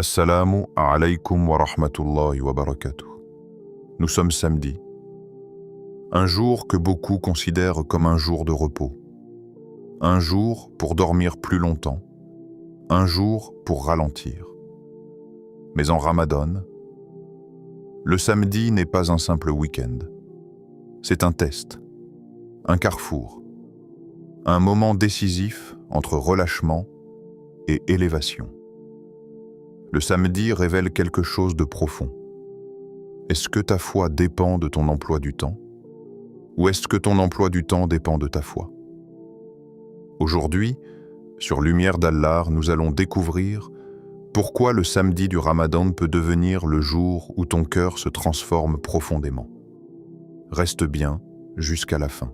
Assalamu alaykum wa rahmatullahi wa barakatuh. Nous sommes samedi, un jour que beaucoup considèrent comme un jour de repos, un jour pour dormir plus longtemps, un jour pour ralentir. Mais en Ramadan, le samedi n'est pas un simple week-end. C'est un test, un carrefour, un moment décisif entre relâchement et élévation. Le samedi révèle quelque chose de profond. Est-ce que ta foi dépend de ton emploi du temps? Ou est-ce que ton emploi du temps dépend de ta foi? Aujourd'hui, sur Lumière d'Allah, nous allons découvrir pourquoi le samedi du Ramadan peut devenir le jour où ton cœur se transforme profondément. Reste bien jusqu'à la fin.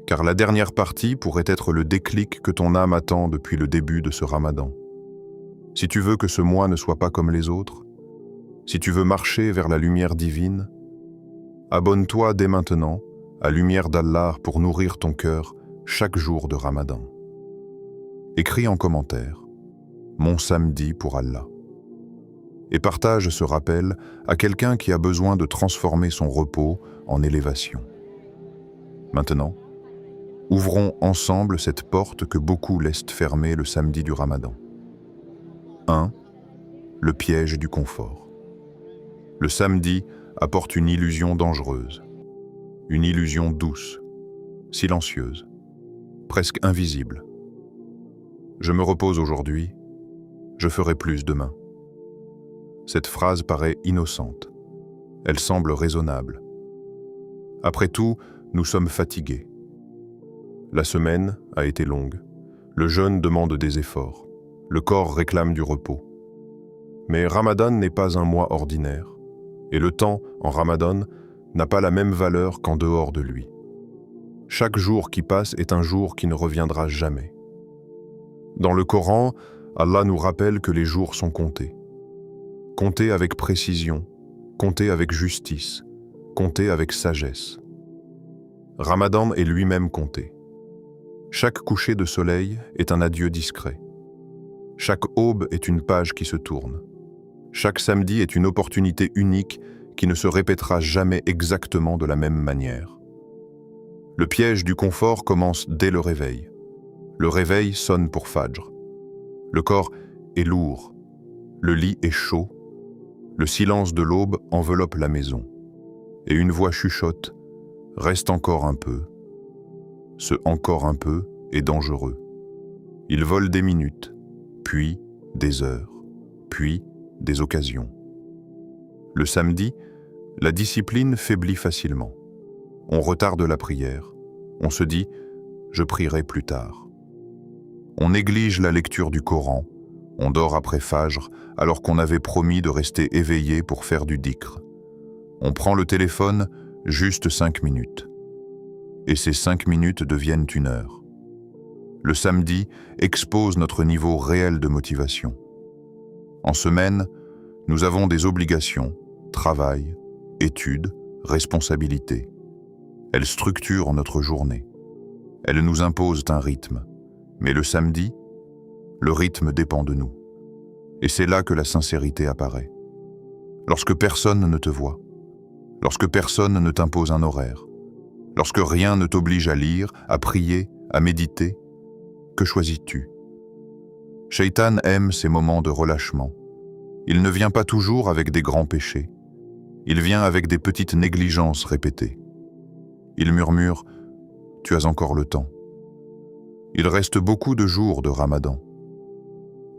Car la dernière partie pourrait être le déclic que ton âme attend depuis le début de ce Ramadan. Si tu veux que ce mois ne soit pas comme les autres, si tu veux marcher vers la lumière divine, abonne-toi dès maintenant à Lumière d'Allah pour nourrir ton cœur chaque jour de Ramadan. Écris en commentaire « Mon samedi pour Allah » et partage ce rappel à quelqu'un qui a besoin de transformer son repos en élévation. Maintenant, ouvrons ensemble cette porte que beaucoup laissent fermer le samedi du Ramadan. 1. Le piège du confort. Le samedi apporte une illusion dangereuse, une illusion douce, silencieuse, presque invisible. Je me repose aujourd'hui, je ferai plus demain. Cette phrase paraît innocente, elle semble raisonnable. Après tout, nous sommes fatigués. La semaine a été longue, le jeûne demande des efforts. Le corps réclame du repos. Mais Ramadan n'est pas un mois ordinaire, et le temps en Ramadan n'a pas la même valeur qu'en dehors de lui. Chaque jour qui passe est un jour qui ne reviendra jamais. Dans le Coran, Allah nous rappelle que les jours sont comptés. Comptés avec précision, comptés avec justice, comptés avec sagesse. Ramadan est lui-même compté. Chaque coucher de soleil est un adieu discret. Chaque aube est une page qui se tourne. Chaque samedi est une opportunité unique qui ne se répétera jamais exactement de la même manière. Le piège du confort commence dès le réveil. Le réveil sonne pour Fajr. Le corps est lourd. Le lit est chaud. Le silence de l'aube enveloppe la maison. Et une voix chuchote « Reste encore un peu ». Ce « encore un peu » est dangereux. Il vole des minutes, puis des heures, puis des occasions. Le samedi, la discipline faiblit facilement. On retarde la prière. On se dit « je prierai plus tard ». On néglige la lecture du Coran. On dort après Fajr alors qu'on avait promis de rester éveillé pour faire du dhikr. On prend le téléphone juste 5 minutes. Et ces 5 minutes deviennent une heure. Le samedi expose notre niveau réel de motivation. En semaine, nous avons des obligations, travail, études, responsabilités. Elles structurent notre journée. Elles nous imposent un rythme. Mais le samedi, le rythme dépend de nous. Et c'est là que la sincérité apparaît. Lorsque personne ne te voit, lorsque personne ne t'impose un horaire, lorsque rien ne t'oblige à lire, à prier, à méditer, que choisis-tu? Shaitan aime ces moments de relâchement. Il ne vient pas toujours avec des grands péchés. Il vient avec des petites négligences répétées. Il murmure « Tu as encore le temps ». Il reste beaucoup de jours de Ramadan.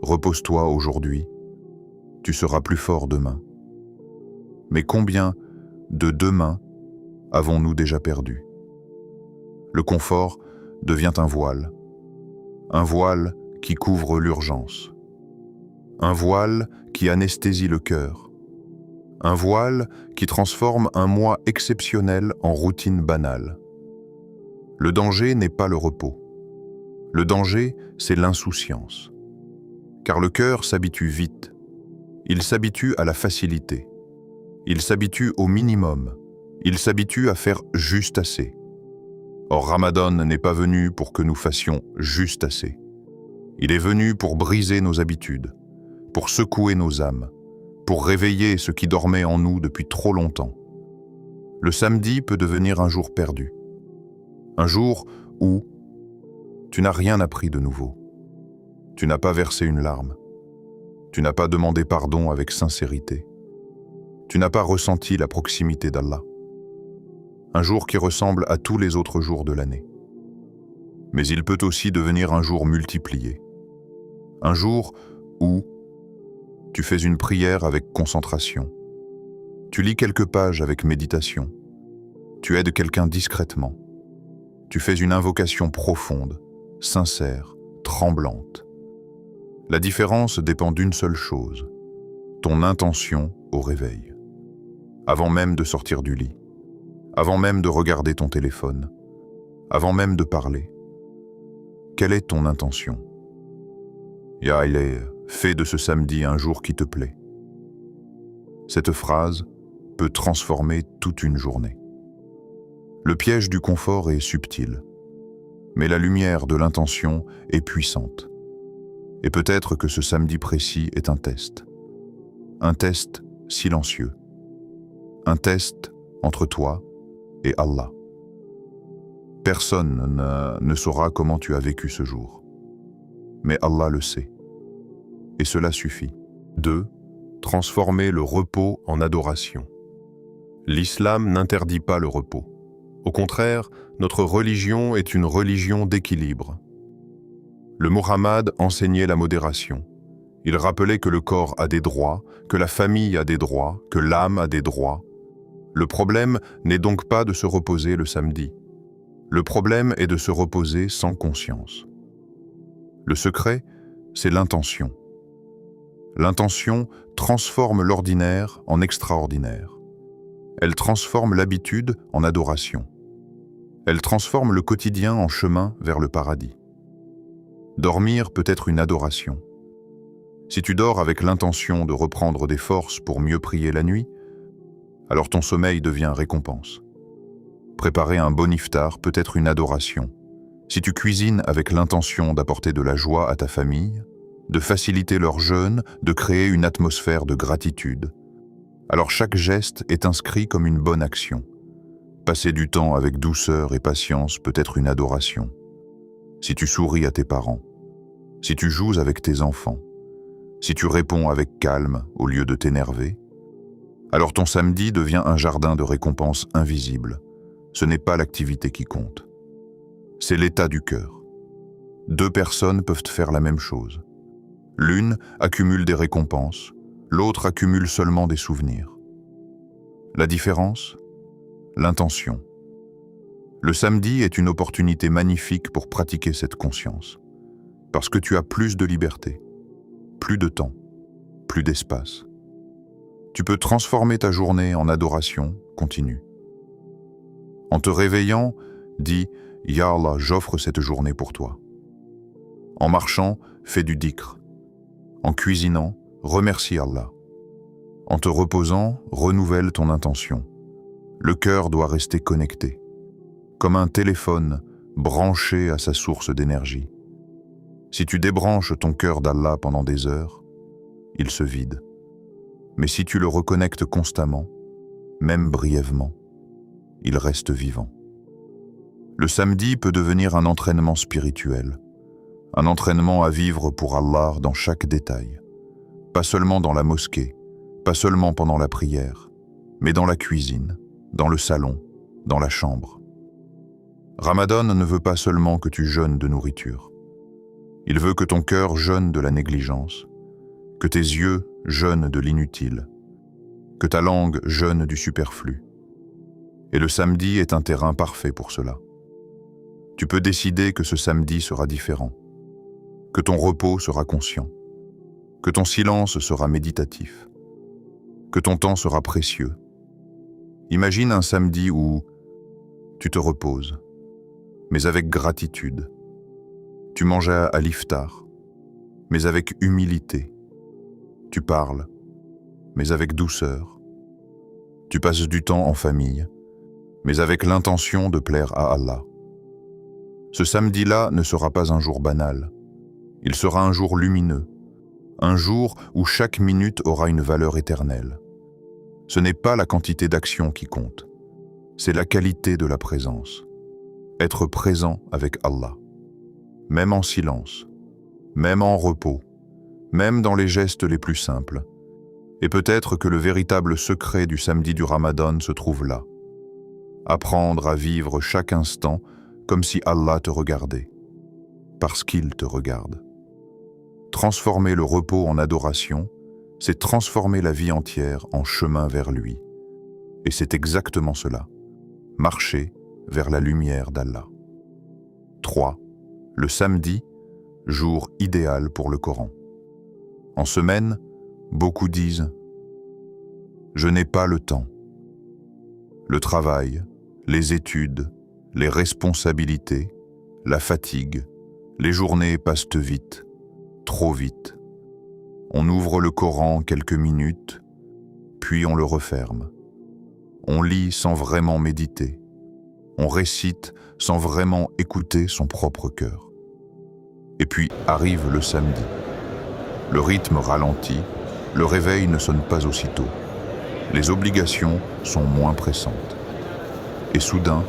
Repose-toi aujourd'hui. Tu seras plus fort demain. Mais combien de demain avons-nous déjà perdu? Le confort devient un voile qui couvre l'urgence, un voile qui anesthésie le cœur, un voile qui transforme un mois exceptionnel en routine banale. Le danger n'est pas le repos. Le danger, c'est l'insouciance. Car le cœur s'habitue vite. Il s'habitue à la facilité. Il s'habitue au minimum. Il s'habitue à faire juste assez. Or, Ramadan n'est pas venu pour que nous fassions juste assez. Il est venu pour briser nos habitudes, pour secouer nos âmes, pour réveiller ce qui dormait en nous depuis trop longtemps. Le samedi peut devenir un jour perdu, un jour où tu n'as rien appris de nouveau, tu n'as pas versé une larme, tu n'as pas demandé pardon avec sincérité, tu n'as pas ressenti la proximité d'Allah. Un jour qui ressemble à tous les autres jours de l'année. Mais il peut aussi devenir un jour multiplié. Un jour où tu fais une prière avec concentration, tu lis quelques pages avec méditation, tu aides quelqu'un discrètement, tu fais une invocation profonde, sincère, tremblante. La différence dépend d'une seule chose, ton intention au réveil. Avant même de sortir du lit, avant même de regarder ton téléphone, avant même de parler. Quelle est ton intention? Ya Ilay, fais de ce samedi un jour qui te plaît. Cette phrase peut transformer toute une journée. Le piège du confort est subtil, mais la lumière de l'intention est puissante. Et peut-être que ce samedi précis est un test silencieux, un test entre toi et Allah. Personne ne saura comment tu as vécu ce jour, mais Allah le sait. Et cela suffit. 2. Transformer le repos en adoration. L'islam n'interdit pas le repos. Au contraire, notre religion est une religion d'équilibre. Le Muhammad enseignait la modération. Il rappelait que le corps a des droits, que la famille a des droits, que l'âme a des droits. Le problème n'est donc pas de se reposer le samedi. Le problème est de se reposer sans conscience. Le secret, c'est l'intention. L'intention transforme l'ordinaire en extraordinaire. Elle transforme l'habitude en adoration. Elle transforme le quotidien en chemin vers le paradis. Dormir peut être une adoration. Si tu dors avec l'intention de reprendre des forces pour mieux prier la nuit, alors ton sommeil devient récompense. Préparer un bon iftar peut être une adoration. Si tu cuisines avec l'intention d'apporter de la joie à ta famille, de faciliter leur jeûne, de créer une atmosphère de gratitude, alors chaque geste est inscrit comme une bonne action. Passer du temps avec douceur et patience peut être une adoration. Si tu souris à tes parents, si tu joues avec tes enfants, si tu réponds avec calme au lieu de t'énerver, alors ton samedi devient un jardin de récompenses invisibles. Ce n'est pas l'activité qui compte. C'est l'état du cœur. 2 personnes peuvent faire la même chose. L'une accumule des récompenses, l'autre accumule seulement des souvenirs. La différence? L'intention. Le samedi est une opportunité magnifique pour pratiquer cette conscience. Parce que tu as plus de liberté, plus de temps, plus d'espace. Tu peux transformer ta journée en adoration continue. En te réveillant, dis « Ya Allah, j'offre cette journée pour toi ». En marchant, fais du dhikr. En cuisinant, remercie Allah. En te reposant, renouvelle ton intention. Le cœur doit rester connecté, comme un téléphone branché à sa source d'énergie. Si tu débranches ton cœur d'Allah pendant des heures, il se vide. Mais si tu le reconnectes constamment, même brièvement, il reste vivant. Le samedi peut devenir un entraînement spirituel, un entraînement à vivre pour Allah dans chaque détail. Pas seulement dans la mosquée, pas seulement pendant la prière, mais dans la cuisine, dans le salon, dans la chambre. Ramadan ne veut pas seulement que tu jeûnes de nourriture. Il veut que ton cœur jeûne de la négligence, que tes yeux jeûnent de l'inutile, que ta langue jeûne du superflu. Et le samedi est un terrain parfait pour cela. Tu peux décider que ce samedi sera différent, que ton repos sera conscient, que ton silence sera méditatif, que ton temps sera précieux. Imagine un samedi où tu te reposes, mais avec gratitude. Tu manges à l'iftar, mais avec humilité. Tu parles, mais avec douceur. Tu passes du temps en famille, mais avec l'intention de plaire à Allah. Ce samedi-là ne sera pas un jour banal. Il sera un jour lumineux, Un jour où chaque minute aura une valeur éternelle. Ce n'est pas la quantité d'actions qui compte, c'est la qualité de la présence. Être présent avec Allah. Même en silence, même en repos, même dans les gestes les plus simples. Et peut-être que le véritable secret du samedi du Ramadan se trouve là. Apprendre à vivre chaque instant comme si Allah te regardait, parce qu'il te regarde. Transformer le repos en adoration, c'est transformer la vie entière en chemin vers lui. Et c'est exactement cela, marcher vers la lumière d'Allah. 3. Le samedi, jour idéal pour le Coran. En semaine, beaucoup disent « Je n'ai pas le temps ». Le travail, les études, les responsabilités, la fatigue, les journées passent vite, trop vite. On ouvre le Coran quelques minutes, puis on le referme. On lit sans vraiment méditer. On récite sans vraiment écouter son propre cœur. Et puis arrive le samedi. Le rythme ralentit, le réveil ne sonne pas aussitôt. Les obligations sont moins pressantes. Et soudain,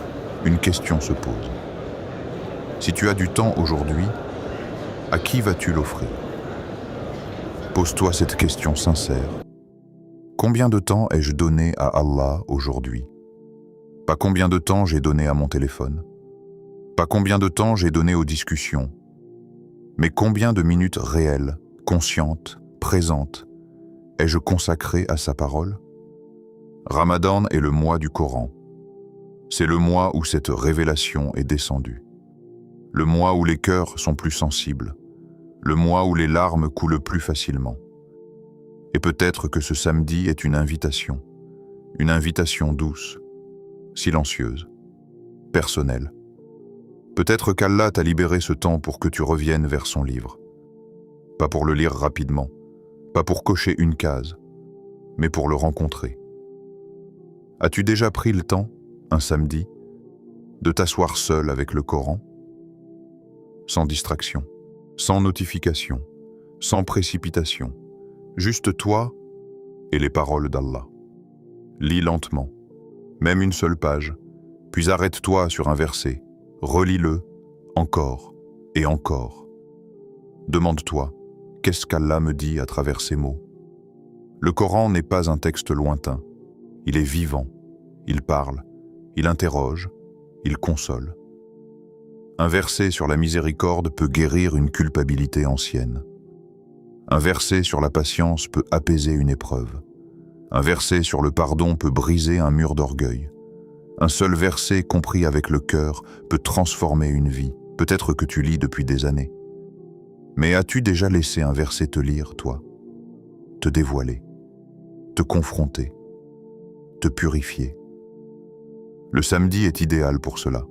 une question se pose. Si tu as du temps aujourd'hui, à qui vas-tu l'offrir? Pose-toi cette question sincère. Combien de temps ai-je donné à Allah aujourd'hui? Pas combien de temps j'ai donné à mon téléphone. Pas combien de temps j'ai donné aux discussions. Mais combien de minutes réelles, conscientes, présentes, ai-je consacré à sa parole? Ramadan est le mois du Coran. C'est le mois où cette révélation est descendue. Le mois où les cœurs sont plus sensibles. Le mois où les larmes coulent plus facilement. Et peut-être que ce samedi est une invitation douce, silencieuse, personnelle. Peut-être qu'Allah t'a libéré ce temps pour que tu reviennes vers son livre. Pas pour le lire rapidement, pas pour cocher une case, mais pour le rencontrer. As-tu déjà pris le temps, un samedi, de t'asseoir seul avec le Coran? Sans distraction, sans notification, sans précipitation, juste toi et les paroles d'Allah. Lis lentement, même une seule page, puis arrête-toi sur un verset, relis-le, encore et encore. Demande-toi, qu'est-ce qu'Allah me dit à travers ces mots? Le Coran n'est pas un texte lointain, il est vivant, il parle, il interroge, il console. Un verset sur la miséricorde peut guérir une culpabilité ancienne. Un verset sur la patience peut apaiser une épreuve. Un verset sur le pardon peut briser un mur d'orgueil. Un seul verset compris avec le cœur peut transformer une vie, peut-être que tu lis depuis des années. Mais as-tu déjà laissé un verset te lire, toi? Te dévoiler, te confronter, te purifier? Le samedi est idéal pour cela.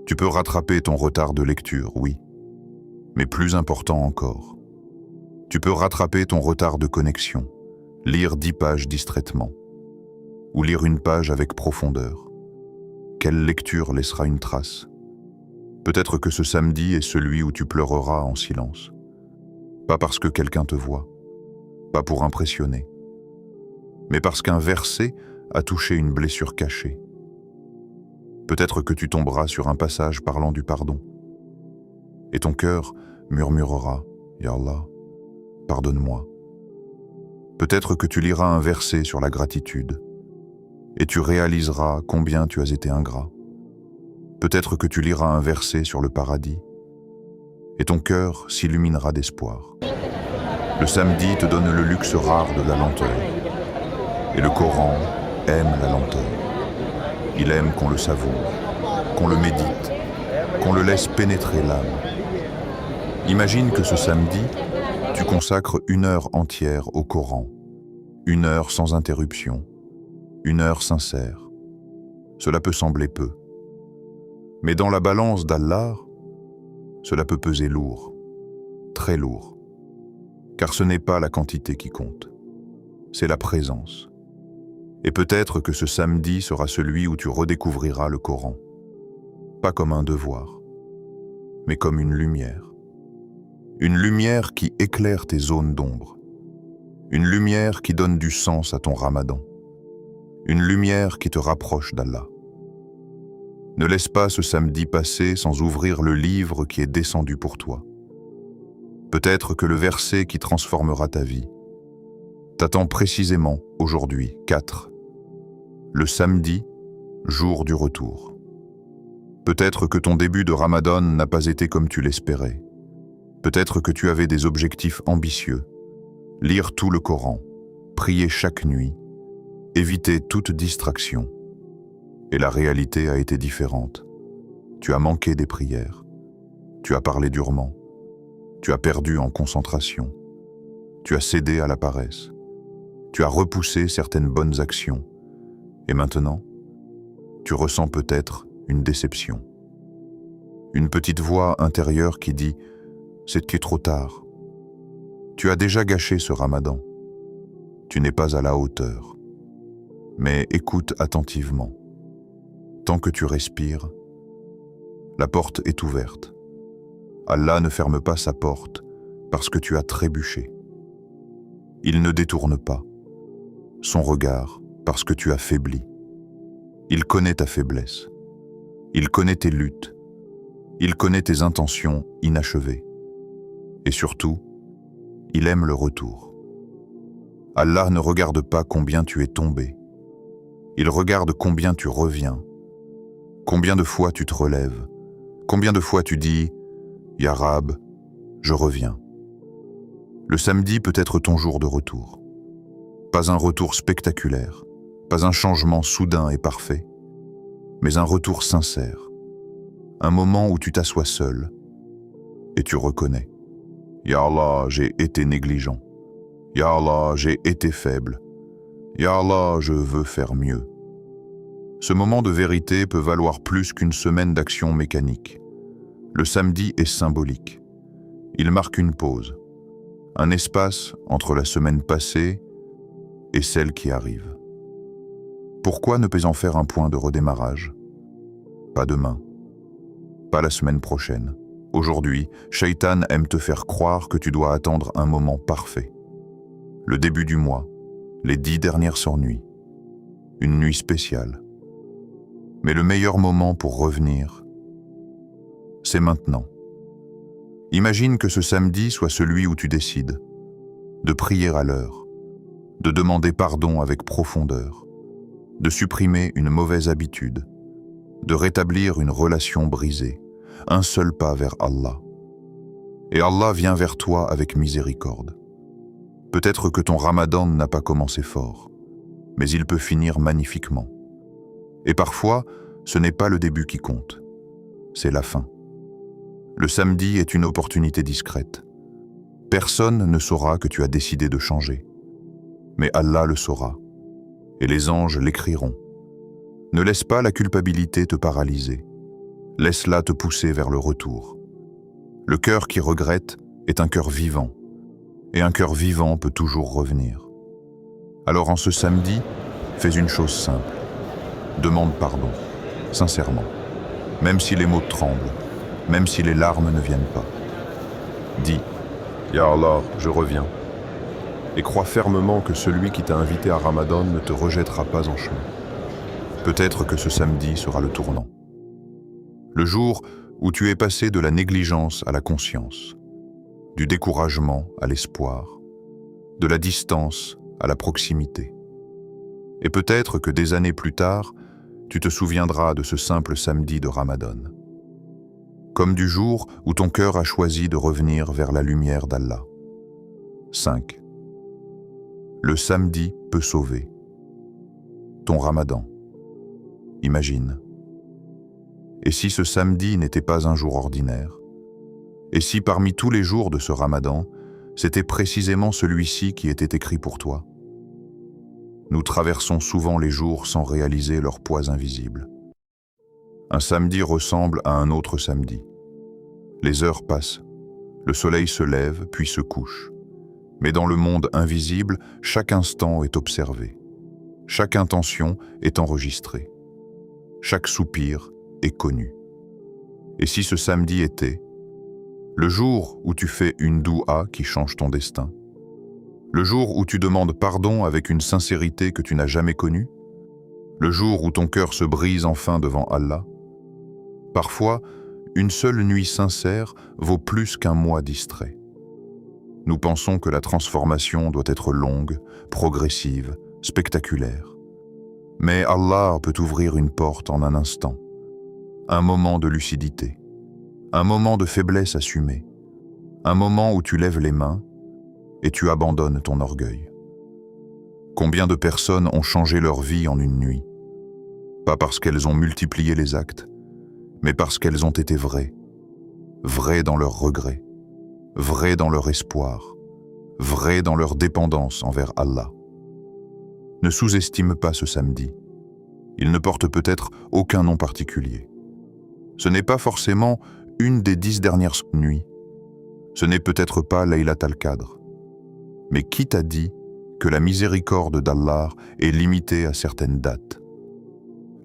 Tu peux rattraper ton retard de lecture, oui, mais plus important encore, tu peux rattraper ton retard de connexion, lire 10 pages distraitement, ou lire une page avec profondeur. Quelle lecture laissera une trace? Peut-être que ce samedi est celui où tu pleureras en silence. Pas parce que quelqu'un te voit, pas pour impressionner, mais parce qu'un verset a touché une blessure cachée. Peut-être que tu tomberas sur un passage parlant du pardon. Et ton cœur murmurera « Ya Allah, pardonne-moi ». Peut-être que tu liras un verset sur la gratitude et tu réaliseras combien tu as été ingrat. Peut-être que tu liras un verset sur le paradis et ton cœur s'illuminera d'espoir. Le samedi te donne le luxe rare de la lenteur et le Coran aime la lenteur. Il aime qu'on le savoure, qu'on le médite, qu'on le laisse pénétrer l'âme. Imagine que ce samedi, tu consacres 1 heure entière au Coran, 1 heure sans interruption, 1 heure sincère. Cela peut sembler peu. Mais dans la balance d'Allah, cela peut peser lourd, très lourd. Car ce n'est pas la quantité qui compte, c'est la présence. Et peut-être que ce samedi sera celui où tu redécouvriras le Coran, pas comme un devoir, mais comme une lumière. Une lumière qui éclaire tes zones d'ombre. Une lumière qui donne du sens à ton ramadan. Une lumière qui te rapproche d'Allah. Ne laisse pas ce samedi passer sans ouvrir le livre qui est descendu pour toi. Peut-être que le verset qui transformera ta vie t'attend précisément aujourd'hui, 4. Le samedi, jour du retour. Peut-être que ton début de Ramadan n'a pas été comme tu l'espérais. Peut-être que tu avais des objectifs ambitieux. Lire tout le Coran, prier chaque nuit, éviter toute distraction. Et la réalité a été différente. Tu as manqué des prières. Tu as parlé durement. Tu as perdu en concentration. Tu as cédé à la paresse. Tu as repoussé certaines bonnes actions. Et maintenant, tu ressens peut-être une déception. Une petite voix intérieure qui dit « C'est trop tard ». Tu as déjà gâché ce ramadan. Tu n'es pas à la hauteur. Mais écoute attentivement. Tant que tu respires, la porte est ouverte. Allah ne ferme pas sa porte parce que tu as trébuché. Il ne détourne pas son regard parce que tu as faibli. Il connaît ta faiblesse. Il connaît tes luttes. Il connaît tes intentions inachevées. Et surtout, il aime le retour. Allah ne regarde pas combien tu es tombé. Il regarde combien tu reviens. Combien de fois tu te relèves? Combien de fois tu dis « Ya Rab, je reviens ». Le samedi peut être ton jour de retour. Pas un retour spectaculaire, pas un changement soudain et parfait, mais un retour sincère. Un moment où tu t'assois seul et tu reconnais « Ya Allah, j'ai été négligent. Ya Allah, j'ai été faible. Ya Allah, je veux faire mieux ». Ce moment de vérité peut valoir plus qu'une semaine d'action mécanique. Le samedi est symbolique. Il marque une pause, un espace entre la semaine passée et celle qui arrive. Pourquoi ne pas en faire un point de redémarrage? Pas demain, pas la semaine prochaine. Aujourd'hui, Shaitan aime te faire croire que tu dois attendre un moment parfait. Le début du mois, les 10 dernières nuits, une nuit spéciale. Mais le meilleur moment pour revenir, c'est maintenant. Imagine que ce samedi soit celui où tu décides de prier à l'heure, de demander pardon avec profondeur, de supprimer une mauvaise habitude, de rétablir une relation brisée, un seul pas vers Allah. Et Allah vient vers toi avec miséricorde. Peut-être que ton ramadan n'a pas commencé fort, mais il peut finir magnifiquement. Et parfois, ce n'est pas le début qui compte, c'est la fin. Le samedi est une opportunité discrète. Personne ne saura que tu as décidé de changer. Mais Allah le saura, et les anges l'écriront. Ne laisse pas la culpabilité te paralyser. Laisse-la te pousser vers le retour. Le cœur qui regrette est un cœur vivant, et un cœur vivant peut toujours revenir. Alors en ce samedi, fais une chose simple. Demande pardon, sincèrement, même si les mots tremblent, même si les larmes ne viennent pas. Dis « Ya Allah, je reviens » et crois fermement que celui qui t'a invité à Ramadan ne te rejettera pas en chemin. Peut-être que ce samedi sera le tournant. Le jour où tu es passé de la négligence à la conscience, du découragement à l'espoir, de la distance à la proximité. Et peut-être que des années plus tard, tu te souviendras de ce simple samedi de Ramadan, comme du jour où ton cœur a choisi de revenir vers la lumière d'Allah. 5. Le samedi peut sauver. Ton Ramadan. Imagine. Et si ce samedi n'était pas un jour ordinaire? Et si parmi tous les jours de ce Ramadan, c'était précisément celui-ci qui était écrit pour toi? Nous traversons souvent les jours sans réaliser leur poids invisible. Un samedi ressemble à un autre samedi. Les heures passent, le soleil se lève puis se couche. Mais dans le monde invisible, chaque instant est observé. Chaque intention est enregistrée. Chaque soupir est connu. Et si ce samedi était Le jour où tu fais une doua qui change ton destin. Le jour où tu demandes pardon avec une sincérité que tu n'as jamais connue. Le jour où ton cœur se brise enfin devant Allah. Parfois, une seule nuit sincère vaut plus qu'un mois distrait. Nous pensons que la transformation doit être longue, progressive, spectaculaire. Mais Allah peut ouvrir une porte en un instant. Un moment de lucidité. Un moment de faiblesse assumée. Un moment où tu lèves les mains et tu abandonnes ton orgueil. Combien de personnes ont changé leur vie en une nuit? Pas parce qu'elles ont multiplié les actes, mais parce qu'elles ont été vraies. Vraies dans leurs regrets, vraies dans leur espoir, vraies dans leur dépendance envers Allah. Ne sous-estime pas ce samedi. Il ne porte peut-être aucun nom particulier. Ce n'est pas forcément une des 10 dernières nuits. Ce n'est peut-être pas Laylat al-Qadr. Mais qui t'a dit que la miséricorde d'Allah est limitée à certaines dates?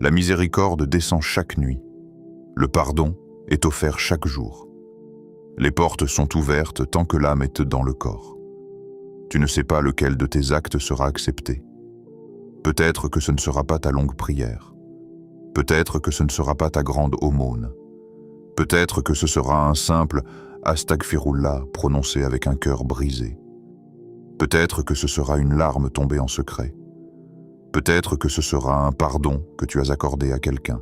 La miséricorde descend chaque nuit. Le pardon est offert chaque jour. Les portes sont ouvertes tant que l'âme est dans le corps. Tu ne sais pas lequel de tes actes sera accepté. Peut-être que ce ne sera pas ta longue prière. Peut-être que ce ne sera pas ta grande aumône. Peut-être que ce sera un simple « Astaghfirullah » prononcé avec un cœur brisé. Peut-être que ce sera une larme tombée en secret. Peut-être que ce sera un pardon que tu as accordé à quelqu'un.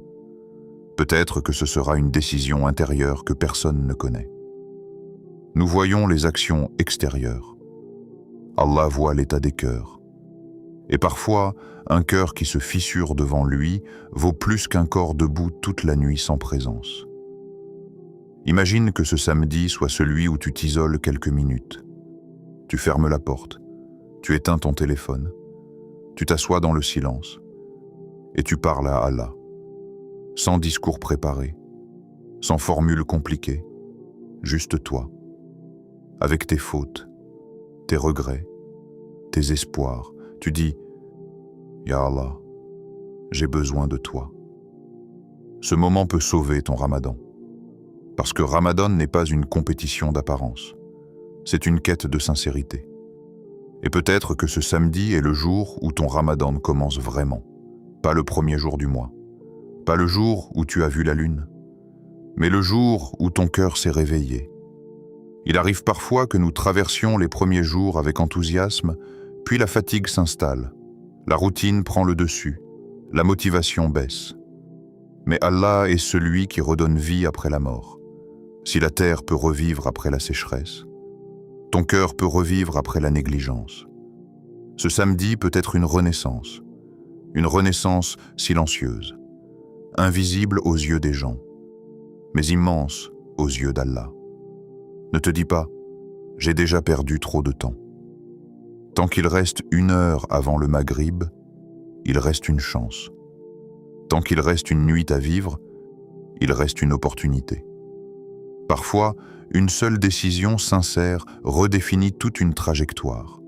Peut-être que ce sera une décision intérieure que personne ne connaît. Nous voyons les actions extérieures. Allah voit l'état des cœurs. Et parfois, un cœur qui se fissure devant lui vaut plus qu'un corps debout toute la nuit sans présence. Imagine que ce samedi soit celui où tu t'isoles quelques minutes. Tu fermes la porte, tu éteins ton téléphone, tu t'assois dans le silence et tu parles à Allah, sans discours préparé, sans formule compliquée, juste toi, avec tes fautes, tes regrets, tes espoirs. Tu dis « Ya Allah, j'ai besoin de toi ». Ce moment peut sauver ton Ramadan, parce que Ramadan n'est pas une compétition d'apparence, c'est une quête de sincérité. Et peut-être que ce samedi est le jour où ton Ramadan commence vraiment, pas le premier jour du mois, pas le jour où tu as vu la lune, mais le jour où ton cœur s'est réveillé. Il arrive parfois que nous traversions les premiers jours avec enthousiasme, puis la fatigue s'installe, la routine prend le dessus, la motivation baisse. Mais Allah est celui qui redonne vie après la mort. Si la terre peut revivre après la sécheresse, ton cœur peut revivre après la négligence. Ce samedi peut être une renaissance silencieuse, invisible aux yeux des gens, mais immense aux yeux d'Allah. Ne te dis pas « j'ai déjà perdu trop de temps ». Tant qu'il reste 1 heure avant le Maghrib, il reste une chance. Tant qu'il reste une nuit à vivre, il reste une opportunité. Parfois, une seule décision sincère redéfinit toute une trajectoire.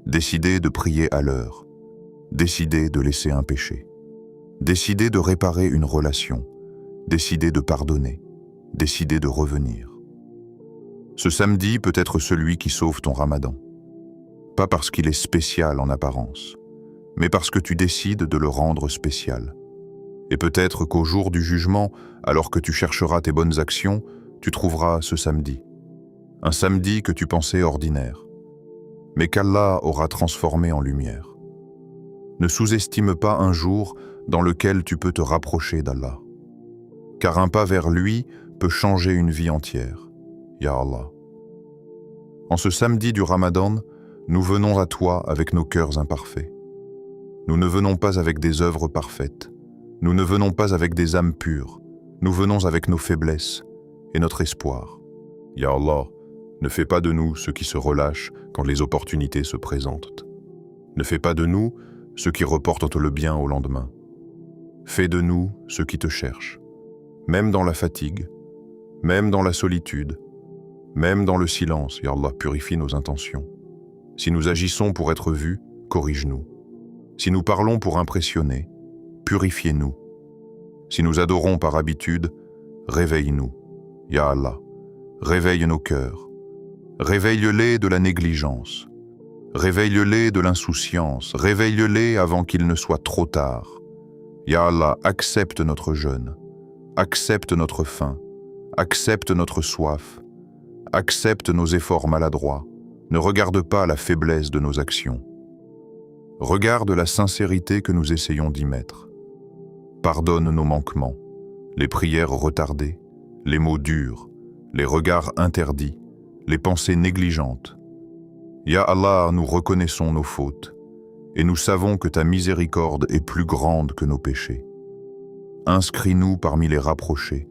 Décider de prier à l'heure, décider de laisser un péché, décider de réparer une relation, décider de pardonner, décider de revenir. Ce samedi peut être celui qui sauve ton Ramadan. Pas parce qu'il est spécial en apparence, mais parce que tu décides de le rendre spécial. Et peut-être qu'au jour du jugement, alors que tu chercheras tes bonnes actions, tu trouveras ce samedi. Un samedi que tu pensais ordinaire, mais qu'Allah aura transformé en lumière. Ne sous-estime pas un jour dans lequel tu peux te rapprocher d'Allah. Car un pas vers lui peut changer une vie entière. Ya Allah. En ce samedi du Ramadan, nous venons à toi avec nos cœurs imparfaits. Nous ne venons pas avec des œuvres parfaites. Nous ne venons pas avec des âmes pures. Nous venons avec nos faiblesses et notre espoir. Ya Allah, ne fais pas de nous ceux qui se relâchent quand les opportunités se présentent. Ne fais pas de nous ceux qui reportent le bien au lendemain. Fais de nous ceux qui te cherchent, même dans la fatigue, même dans la solitude, même dans le silence. Ya Allah, purifie nos intentions. Si nous agissons pour être vus, corrige-nous. Si nous parlons pour impressionner, purifiez-nous. Si nous adorons par habitude, réveille-nous. Ya Allah, Réveille nos cœurs. Réveille-les de la négligence. Réveille-les de l'insouciance. Réveille-les avant qu'il ne soit trop tard. Ya Allah, accepte notre jeûne. Accepte notre faim. Accepte notre soif. Accepte nos efforts maladroits. Ne regarde pas la faiblesse de nos actions. Regarde la sincérité que nous essayons d'y mettre. Pardonne nos manquements, les prières retardées, les mots durs, les regards interdits, les pensées négligentes. Ya Allah, nous reconnaissons nos fautes, et nous savons que ta miséricorde est plus grande que nos péchés. Inscris-nous parmi les rapprochés,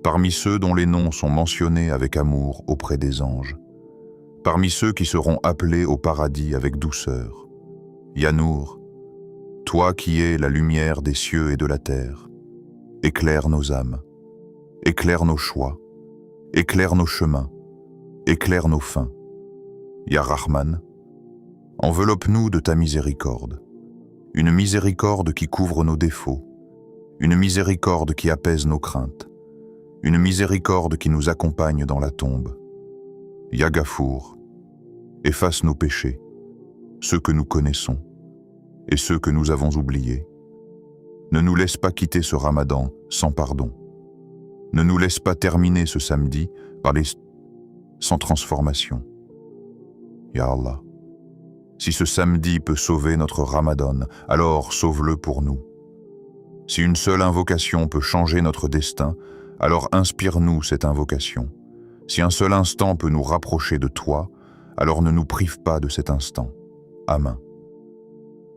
parmi ceux dont les noms sont mentionnés avec amour auprès des anges, parmi ceux qui seront appelés au paradis avec douceur. Ya Nour, toi qui es la lumière des cieux et de la terre, éclaire nos âmes, éclaire nos choix, éclaire nos chemins, éclaire nos fins. Ya Rahman, enveloppe-nous de ta miséricorde, une miséricorde qui couvre nos défauts, une miséricorde qui apaise nos craintes, une miséricorde qui nous accompagne dans la tombe. Ya Gafour, efface nos péchés, ceux que nous connaissons et ceux que nous avons oubliés. Ne nous laisse pas quitter ce Ramadan sans pardon. Ne nous laisse pas terminer ce samedi sans transformation. Ya Allah, si ce samedi peut sauver notre Ramadan, alors sauve-le pour nous. Si une seule invocation peut changer notre destin, alors inspire-nous cette invocation. Si un seul instant peut nous rapprocher de toi, alors ne nous prive pas de cet instant. Amen.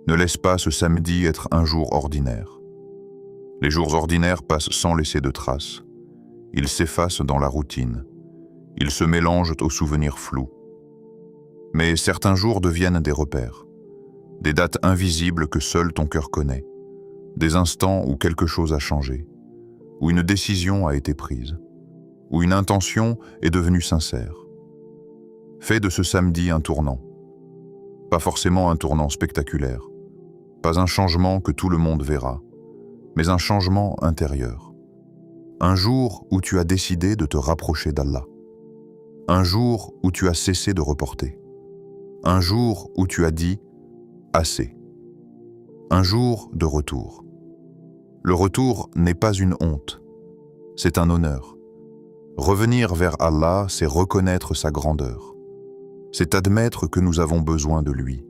Ne laisse pas ce samedi être un jour ordinaire. Les jours ordinaires passent sans laisser de traces. Ils s'effacent dans la routine. Ils se mélangent aux souvenirs flous. Mais certains jours deviennent des repères, des dates invisibles que seul ton cœur connaît, des instants où quelque chose a changé, où une décision a été prise, où une intention est devenue sincère. Fais de ce samedi un tournant. Pas forcément un tournant spectaculaire, pas un changement que tout le monde verra, mais un changement intérieur. Un jour où tu as décidé de te rapprocher d'Allah. Un jour où tu as cessé de reporter. Un jour où tu as dit « assez ». Un jour de retour. Le retour n'est pas une honte, c'est un honneur. Revenir vers Allah, c'est reconnaître sa grandeur. C'est admettre que nous avons besoin de lui.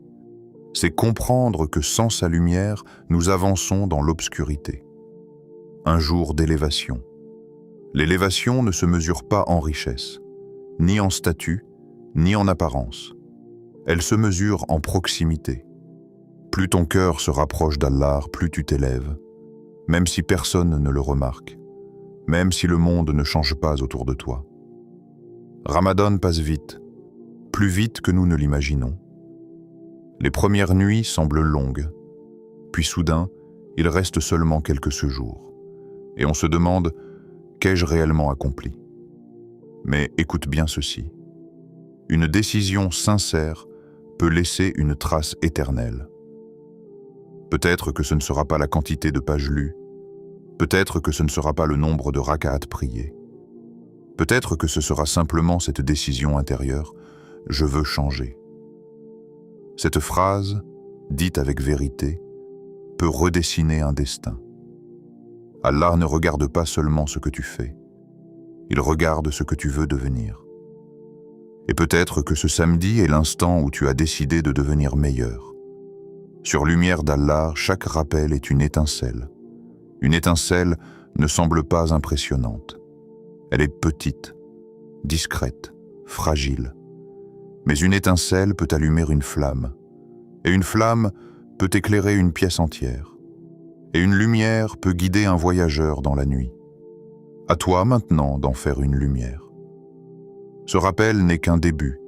C'est comprendre que sans sa lumière, nous avançons dans l'obscurité. Un jour d'élévation. L'élévation ne se mesure pas en richesse, ni en statut, ni en apparence. Elle se mesure en proximité. Plus ton cœur se rapproche d'Allah, plus tu t'élèves, même si personne ne le remarque, même si le monde ne change pas autour de toi. Ramadan passe vite, plus vite que nous ne l'imaginons. Les premières nuits semblent longues, puis soudain, il reste seulement quelques jours, et on se demande « qu'ai-je réellement accompli ?» Mais écoute bien ceci, une décision sincère peut laisser une trace éternelle. Peut-être que ce ne sera pas la quantité de pages lues, peut-être que ce ne sera pas le nombre de rak'at priés, peut-être que ce sera simplement cette décision intérieure « je veux changer ». Cette phrase, dite avec vérité, peut redessiner un destin. Allah ne regarde pas seulement ce que tu fais, il regarde ce que tu veux devenir. Et peut-être que ce samedi est l'instant où tu as décidé de devenir meilleur. Sur lumière d'Allah, chaque rappel est une étincelle. Une étincelle ne semble pas impressionnante. Elle est petite, discrète, fragile. Mais une étincelle peut allumer une flamme. Et une flamme peut éclairer une pièce entière. Et une lumière peut guider un voyageur dans la nuit. À toi maintenant d'en faire une lumière. Ce rappel n'est qu'un début.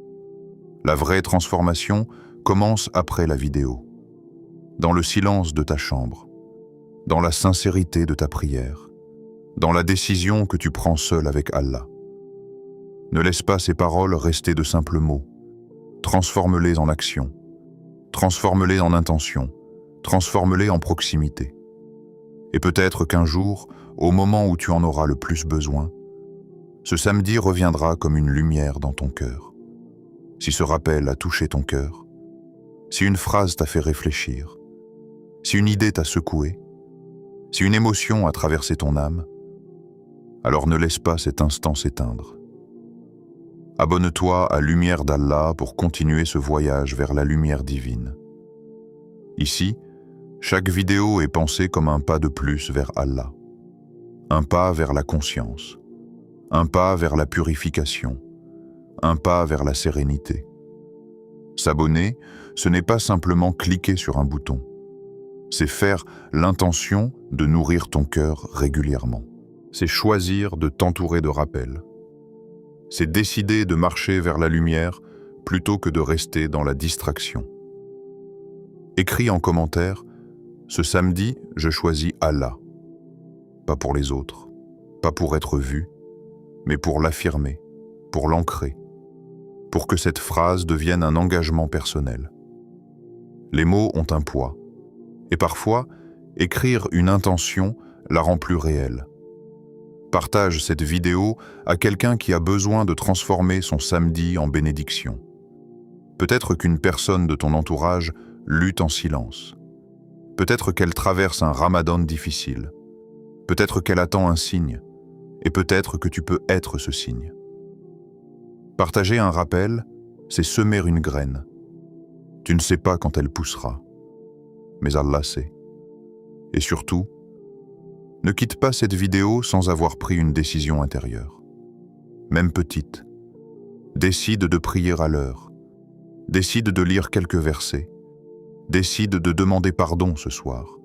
La vraie transformation commence après la vidéo, dans le silence de ta chambre, dans la sincérité de ta prière, dans la décision que tu prends seul avec Allah. Ne laisse pas ces paroles rester de simples mots. Transforme-les en action, transforme-les en intention, transforme-les en proximité. Et peut-être qu'un jour, au moment où tu en auras le plus besoin, Ce samedi reviendra comme une lumière dans ton cœur. Si ce rappel a touché ton cœur, si une phrase t'a fait réfléchir, si une idée t'a secoué, si une émotion a traversé ton âme, alors ne laisse pas cet instant s'éteindre. Abonne-toi à Lumière d'Allah pour continuer ce voyage vers la lumière divine. Ici, chaque vidéo est pensée comme un pas de plus vers Allah. Un pas vers la conscience, un pas vers la purification, un pas vers la sérénité. S'abonner, ce n'est pas simplement cliquer sur un bouton. C'est faire l'intention de nourrir ton cœur régulièrement. C'est choisir de t'entourer de rappels. C'est décider de marcher vers la lumière plutôt que de rester dans la distraction. Écris en commentaire « Ce samedi, je choisis Allah ». Pas pour les autres, pas pour être vu, mais pour l'affirmer, pour l'ancrer, pour que cette phrase devienne un engagement personnel. Les mots ont un poids, et parfois, écrire une intention la rend plus réelle. Partage cette vidéo à quelqu'un qui a besoin de transformer son samedi en bénédiction. Peut-être qu'une personne de ton entourage lutte en silence. Peut-être qu'elle traverse un ramadan difficile. Peut-être qu'elle attend un signe. Et peut-être que tu peux être ce signe. Partager un rappel, c'est semer une graine. Tu ne sais pas quand elle poussera, mais Allah sait. Et surtout, ne quitte pas cette vidéo sans avoir pris une décision intérieure. Même petite. Décide de prier à l'heure. Décide de lire quelques versets. Décide de demander pardon ce soir.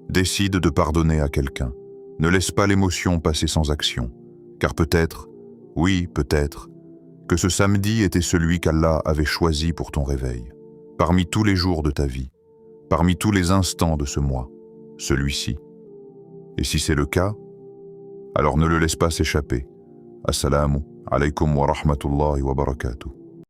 Décide de pardonner à quelqu'un. Ne laisse pas l'émotion passer sans action, car peut-être, oui peut-être, que ce samedi était celui qu'Allah avait choisi pour ton réveil. Parmi tous les jours de ta vie, parmi tous les instants de ce mois, celui-ci. Et si c'est le cas, alors ne le laisse pas s'échapper. Assalamu alaikum wa rahmatullahi wa barakatuh.